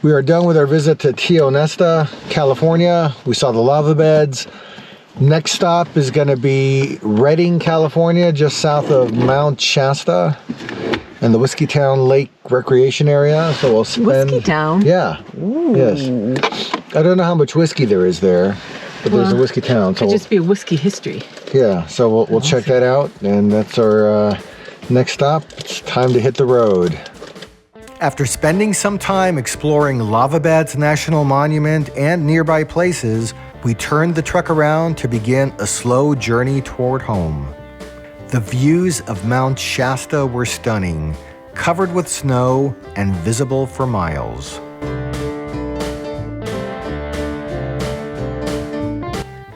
We are done with our visit to Tionesta, California. We saw the lava beds. Next stop is going to be Redding, California, just south of Mount Shasta and the Whiskeytown Lake Recreation Area. So we'll spend... Whiskeytown? Yeah. Ooh. Yes. I don't know how much whiskey there is there, but there's a Whiskeytown. So could just be a whiskey history. Yeah, so we'll check that out, and that's our next stop. It's time to hit the road. After spending some time exploring Lava Beds National Monument and nearby places, we turned the truck around to begin a slow journey toward home. The views of Mount Shasta were stunning, covered with snow and visible for miles.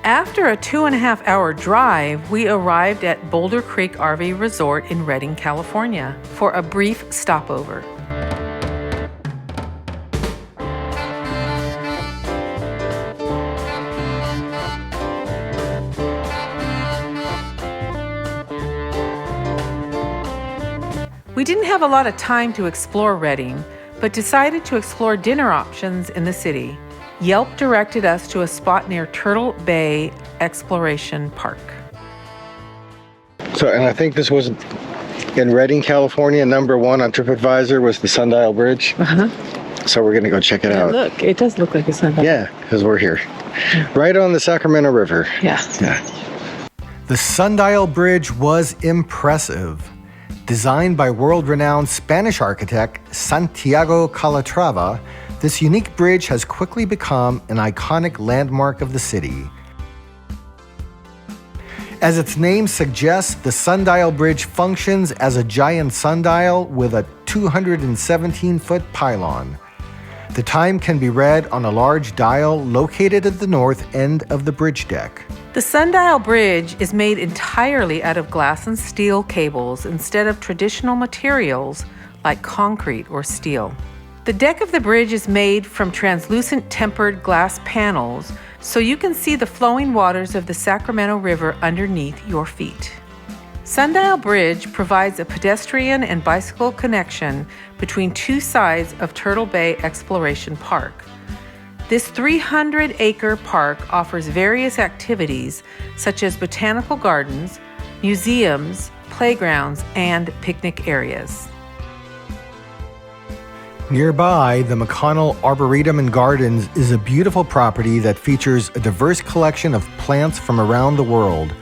After a 2.5-hour drive, we arrived at Boulder Creek RV Resort in Redding, California, for a brief stopover. We didn't have a lot of time to explore Redding, but decided to explore dinner options in the city. Yelp directed us to a spot near Turtle Bay Exploration Park. So, and I think this was in Redding, California. #1 on TripAdvisor was the Sundial Bridge. So we're gonna go check it out. Look, it does look like a sundial. Yeah, because we're here. Right on the Sacramento River. Yeah. The Sundial Bridge was impressive. Designed by world-renowned Spanish architect Santiago Calatrava, this unique bridge has quickly become an iconic landmark of the city. As its name suggests, the Sundial Bridge functions as a giant sundial with a 217-foot pylon. The time can be read on a large dial located at the north end of the bridge deck. The Sundial Bridge is made entirely out of glass and steel cables instead of traditional materials like concrete or steel. The deck of the bridge is made from translucent tempered glass panels, so you can see the flowing waters of the Sacramento River underneath your feet. Sundial Bridge provides a pedestrian and bicycle connection between two sides of Turtle Bay Exploration Park. This 300-acre park offers various activities such as botanical gardens, museums, playgrounds, and picnic areas. Nearby, the McConnell Arboretum and Gardens is a beautiful property that features a diverse collection of plants from around the world.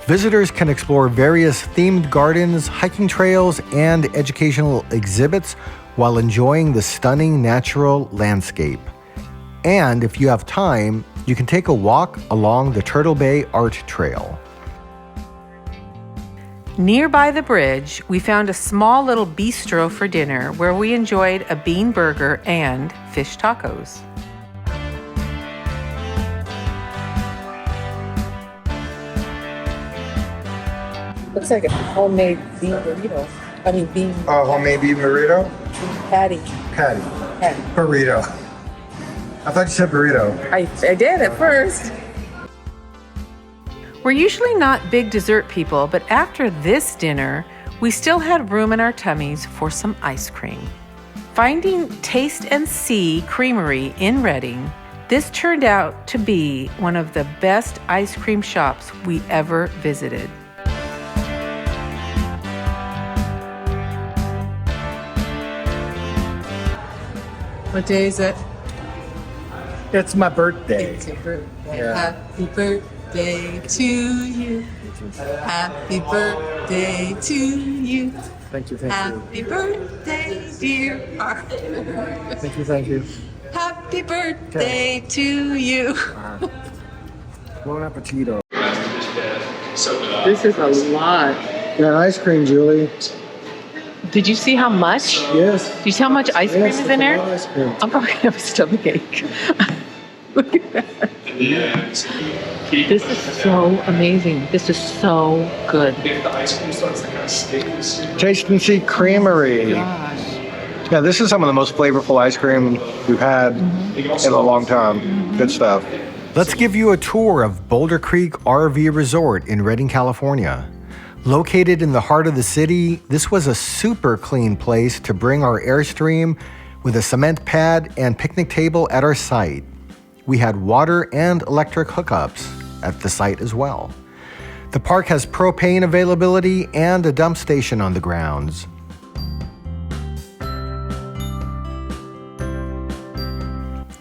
Visitors can explore various themed gardens, hiking trails, and educational exhibits while enjoying the stunning natural landscape. And if you have time, you can take a walk along the Turtle Bay Art Trail. Nearby the bridge, we found a small little bistro for dinner where we enjoyed a bean burger and fish tacos. Looks like a homemade bean burrito. Homemade beef burrito? Patty. Burrito. I thought you said burrito. I did at first. We're usually not big dessert people, but after this dinner, we still had room in our tummies for some ice cream. Finding Taste and See Creamery in Redding, this turned out to be one of the best ice cream shops we ever visited. What day is it? It's my birthday. It's your birthday. Yeah. Happy birthday to you. Happy birthday to you. Thank you. Happy birthday, dear Arthur. Thank you. Happy birthday to you. Buon appetito. This is a lot. Yeah, ice cream, Julie. Did you see how much? Yes. Do you see how much ice cream is in there? Ice cream. I'm probably gonna have a stomach ache. Look at that. This is so amazing. This is so good. Taste and See Creamery. Gosh. Yeah, this is some of the most flavorful ice cream we've had in a long time. Good stuff. Let's give you a tour of Boulder Creek RV Resort in Redding, California. Located in the heart of the city, this was a super clean place to bring our Airstream with a cement pad and picnic table at our site. We had water and electric hookups at the site as well. The park has propane availability and a dump station on the grounds.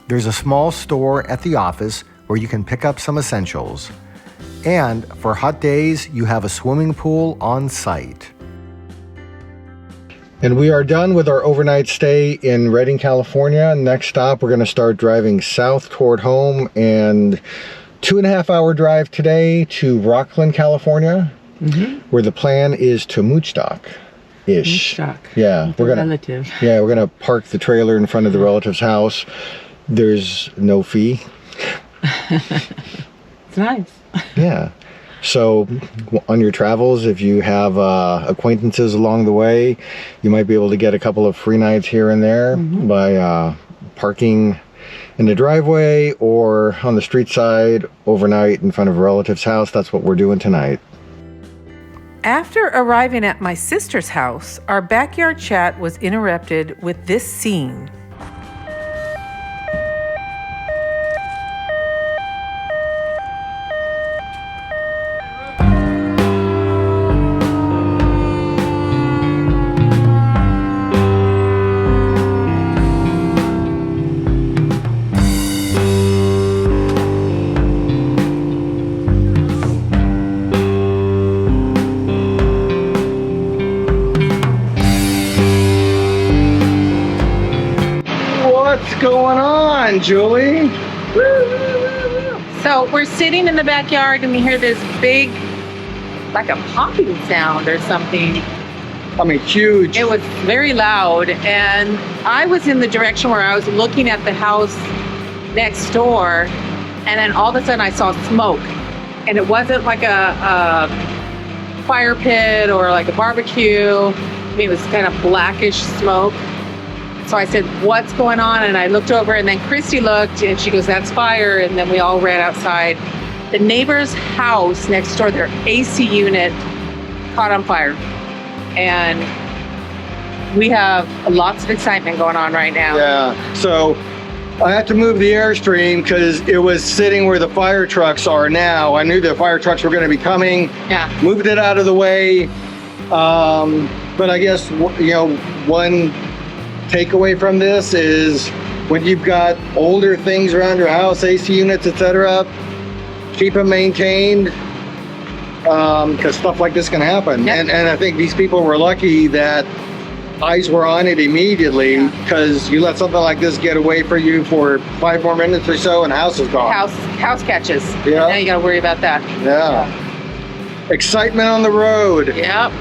There's a small store at the office where you can pick up some essentials. And for hot days, you have a swimming pool on site. And we are done with our overnight stay in Redding, California. Next stop, we're going to start driving south toward home, and 2.5-hour drive today to Rocklin, California, where the plan is to Moochdock-ish. Moochdock. Yeah, we're gonna park the trailer in front of the relative's house. There's no fee. It's nice. Yeah. So on your travels, if you have acquaintances along the way, you might be able to get a couple of free nights here and there by parking in the driveway or on the street side overnight in front of a relative's house. That's what we're doing tonight. After arriving at my sister's house, our backyard chat was interrupted with this scene. What's going on, Julie? So we're sitting in the backyard and we hear this big, like a popping sound or something. I mean, huge. It was very loud, and I was in the direction where I was looking at the house next door, and then all of a sudden I saw smoke, and it wasn't like a fire pit or like a barbecue. I mean, it was kind of blackish smoke. So I said, what's going on? And I looked over, and then Christy looked, and she goes, that's fire. And then we all ran outside. The neighbor's house next door, their AC unit caught on fire. And we have lots of excitement going on right now. Yeah, so I had to move the Airstream because it was sitting where the fire trucks are now. I knew the fire trucks were going to be coming. Yeah. Moved it out of the way. But I guess, one takeaway from this is when you've got older things around your house, AC units, etc., keep them maintained. Because stuff like this can happen. Yep. And I think these people were lucky that eyes were on it immediately, because you let something like this get away for you for 5 more minutes or so and the house is gone. House catches. Yeah. Now you got to worry about that. Yeah. Excitement on the road. Yep.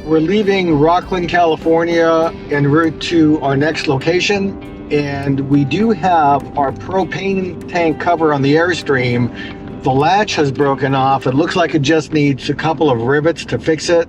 We're leaving Rocklin, California en route to our next location. And we do have our propane tank cover on the Airstream. The latch has broken off. It looks like it just needs a couple of rivets to fix it.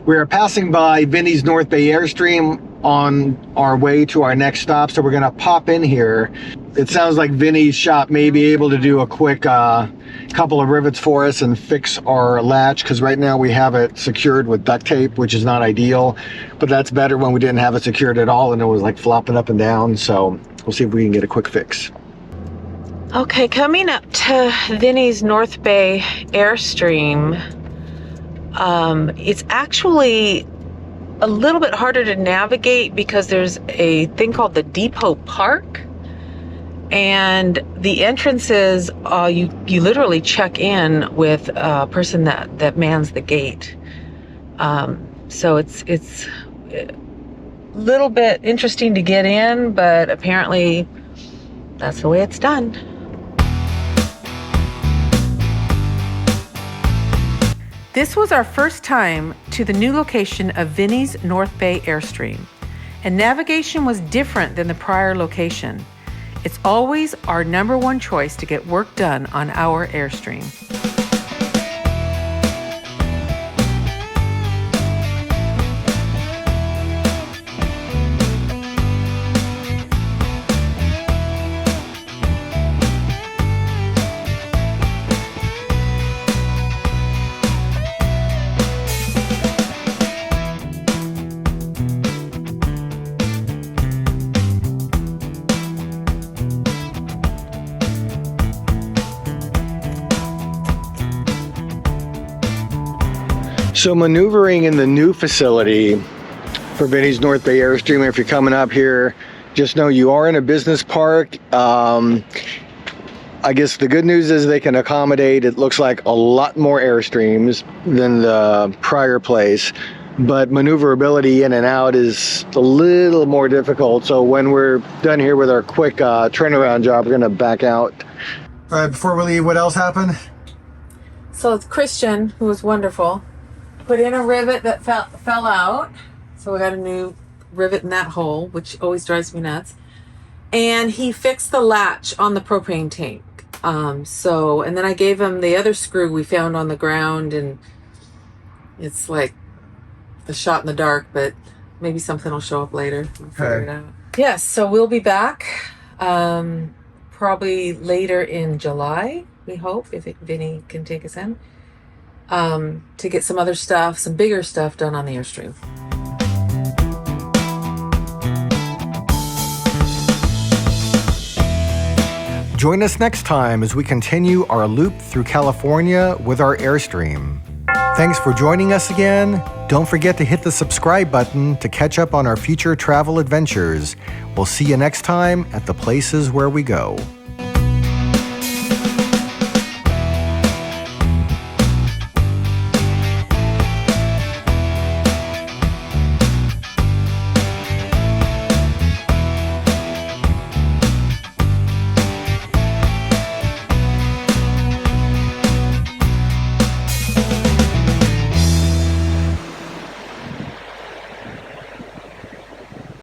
We are passing by Vinnie's North Bay Airstream on our way to our next stop, so we're gonna pop in here. It sounds like Vinnie's shop may be able to do a quick couple of rivets for us and fix our latch, because right now we have it secured with duct tape, which is not ideal, but that's better when we didn't have it secured at all and it was like flopping up and down. So we'll see if we can get a quick fix. Okay, coming up to Vinnie's North Bay Airstream, it's actually a little bit harder to navigate because there's a thing called the Depot Park, and the entrances, you literally check in with a person that mans the gate. So it's a little bit interesting to get in, but apparently that's the way it's done. This was our first time to the new location of Vinnie's North Bay Airstream, and navigation was different than the prior location. It's always our #1 choice to get work done on our Airstream. So maneuvering in the new facility for Vinnie's North Bay Airstream, if you're coming up here, just know you are in a business park. I guess the good news is they can accommodate, it looks like, a lot more Airstreams than the prior place, but maneuverability in and out is a little more difficult. So when we're done here with our quick turnaround job, we're gonna back out. All right, before we leave, what else happened? So it's Christian, who was wonderful, put in a rivet that fell out. So we got a new rivet in that hole, which always drives me nuts. And he fixed the latch on the propane tank. And then I gave him the other screw we found on the ground, and it's like a shot in the dark, but maybe something will show up later. We'll figure it out. Yes, so we'll be back probably later in July, we hope, if Vinnie can take us in, to get some other stuff, some bigger stuff done on the Airstream. Join us next time as we continue our loop through California with our Airstream. Thanks for joining us again. Don't forget to hit the subscribe button to catch up on our future travel adventures. We'll see you next time at the places where we go.